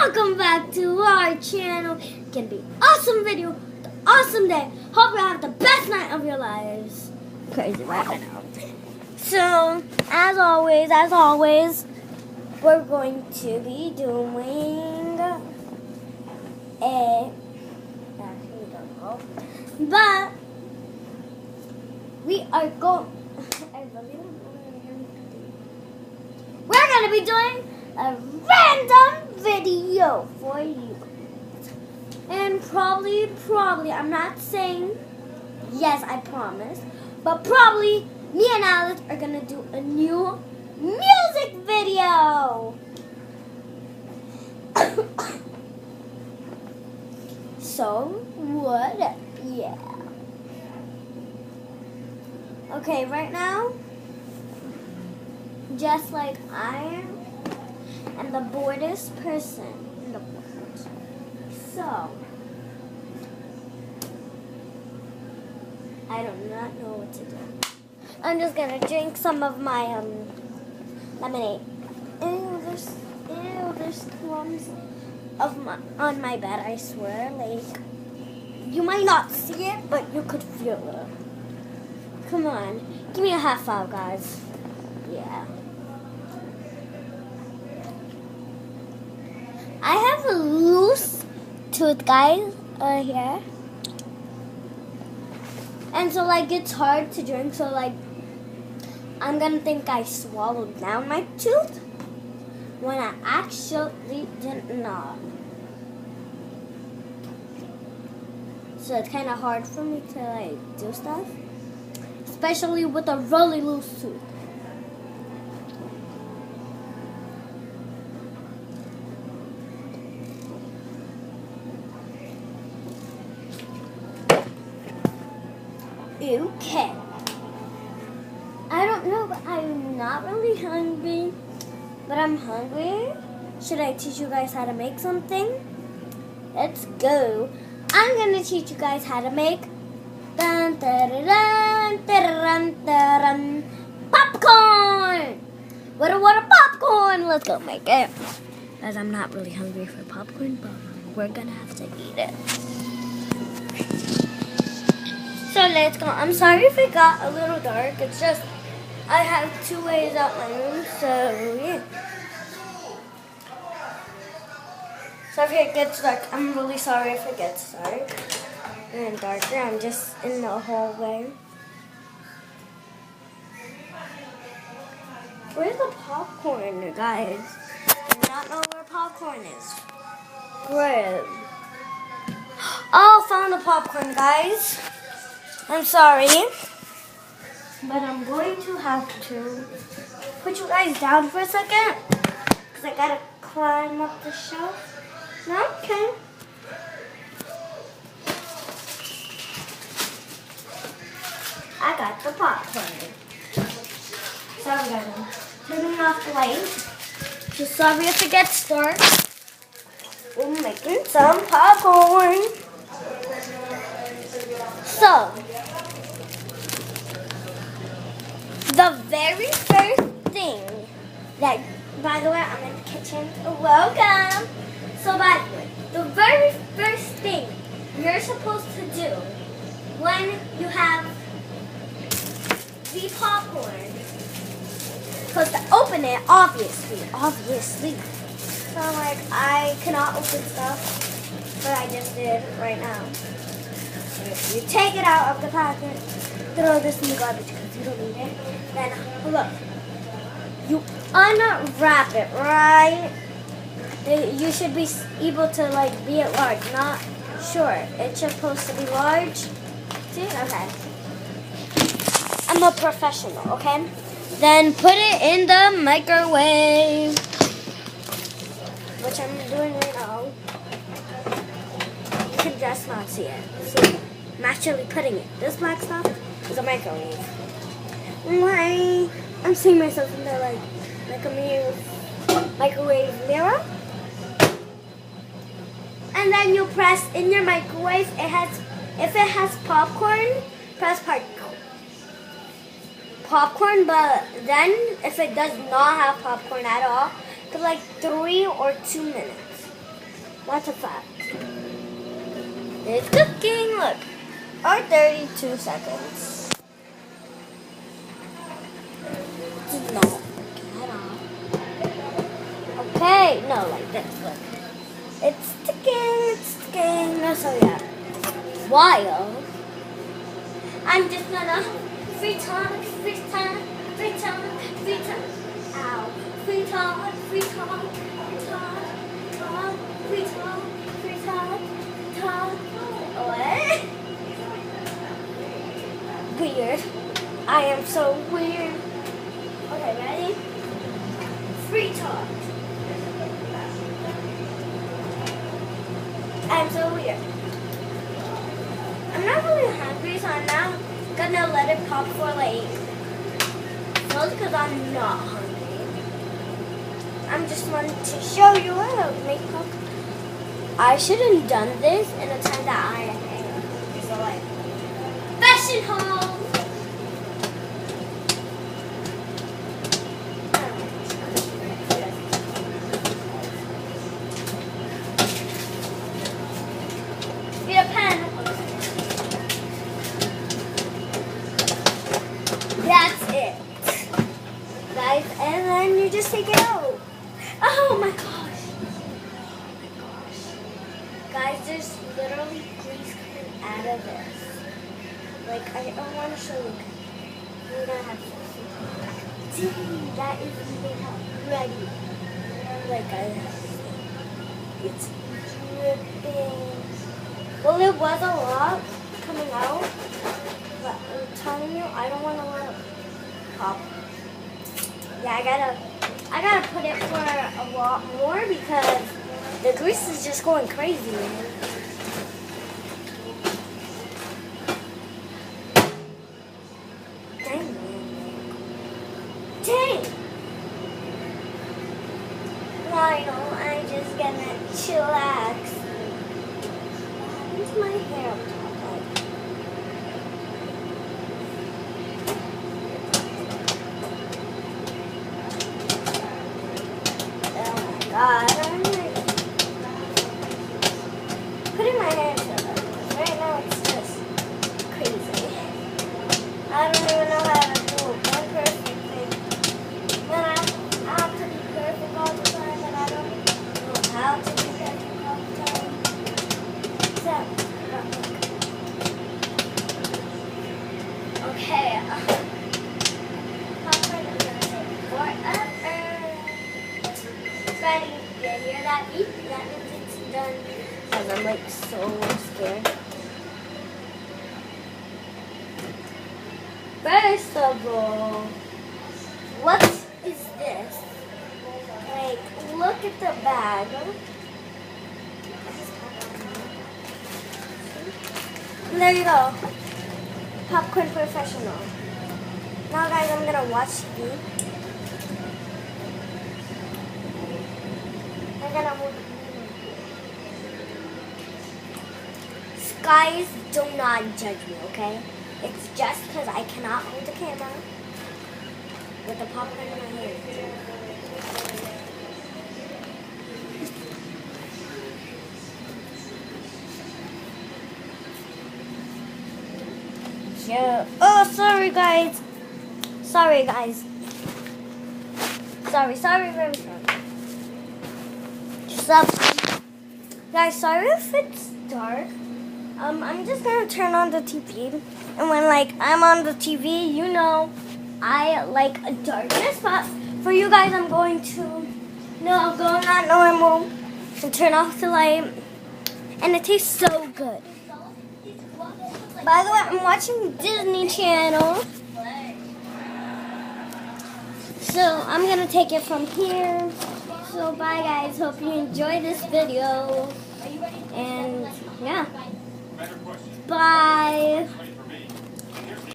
welcome back to our channel. It's gonna be awesome video, awesome day. Hope you have the best night of your lives. Crazy right now. So, as always, we're going to be doing but we are going. I really don't know what I'm going to do. We're gonna be doing a random video for you. And probably, I'm not saying yes, I promise, but probably me and Alex are gonna do a new music video. So, what? Yeah. Okay, right now, just like I am the boredest person in the world. So, I do not know what to do. I'm just gonna drink some of my lemonade. Ew, there's crumbs on my bed, I swear. Like, you might not see it, but you could feel it. Come on, give me a half hour, guys. Yeah. I have a loose tooth, guys, here. And so, like, it's hard to drink, so, like, I'm gonna think I swallowed down my tooth when I actually did not. So it's kind of hard for me to, like, do stuff, especially with a really loose tooth. Okay. I don't know, but I'm not really hungry, but I'm hungry. Should I teach you guys how to make something? Let's go. I'm gonna teach you guys how to make popcorn. What a popcorn! Let's go make it. As I'm not really hungry for popcorn, but we're gonna have to eat it. So let's go. I'm sorry if it got a little dark. It's just I have 2 ways out my room, so yeah. So if it gets dark, I'm really sorry if it gets dark and darker. I'm just in the hallway. Where's the popcorn, guys? I do not know where popcorn is. Great. Oh, found the popcorn, guys. I'm sorry, but I'm going to have to put you guys down for a second because I gotta climb up the shelf. Okay. I got the popcorn. Sorry, guys. I'm turning off the light. So sorry if it gets dark. We're making some popcorn. So, the very first thing that, by the way, I'm in the kitchen. Welcome. So, by the way, the very first thing you're supposed to do when you have the popcorn, because to open it, obviously. So, like, I cannot open stuff, but I just did right now. You take it out of the packet, throw this in the garbage because you don't need it. Then, look, you unwrap it, right? You should be able to, like, be it large, not short. It's supposed to be large. See? Okay. I'm a professional, okay? Then put it in the microwave, which I'm doing right now. You can just not see it. See? I'm actually putting it. This black stuff is a microwave. I'm seeing myself in the like a microwave mirror. And then you press in your microwave. If it has popcorn, press popcorn. But then if it does not have popcorn at all, for like 3 or 2 minutes. What's a fact? It's cooking, look. Or 32 seconds. No. Okay, no, like this, look. It's ticking. So yeah. While I'm just gonna free talk. Ow. Free talk. What? Weird. I am so weird. Okay, ready? Free talk. I'm so weird. I'm not really hungry, so I'm not gonna let it pop for like mostly because I'm not hungry. I'm just wanting to show you how to make pop. I should have done this in a time that I am. So like fashion haul. Get a pen. That's it. Guys, and then you just take it out. Oh my gosh. Guys, there's literally grease coming out of this. Like, I don't want to show you. We're gonna have to see. Dang, that is even ready. Like, it's dripping. Well, it was a lot coming out, but I'm telling you, I don't want to let it pop. Yeah, I gotta put it for a lot more because the grease is just going crazy, man. Dang, man. Dang! Why don't I just gonna chillax? What's my hair on top of? God, I'm like putting my hair together. Right now it's just crazy. I don't even know how to do one perfect thing. When I have to be perfect all the time, and I don't know how to be perfect all the time. Except, okay. Popcorn is gonna take forever. Ready? You hear that beep? That means it's done. Because I'm like so scared. First of all, what is this? Like, look at the bag. And there you go. Popcorn Professional. Now guys, I'm gonna watch TV. Guys, do not judge me, okay? It's just because I cannot hold the camera with the popcorn in my hand. Yeah. Oh, sorry, guys. Sorry, guys. Sorry, very sorry. Guys, sorry if it's dark. I'm just gonna turn on the TV, and when like I'm on the TV, you know, I like a darkness. But for you guys, I'm going to go on normal and turn off the light, and it tastes so good. By the way, I'm watching Disney Channel, so I'm gonna take it from here. So bye guys, hope you enjoyed this video, and yeah, bye.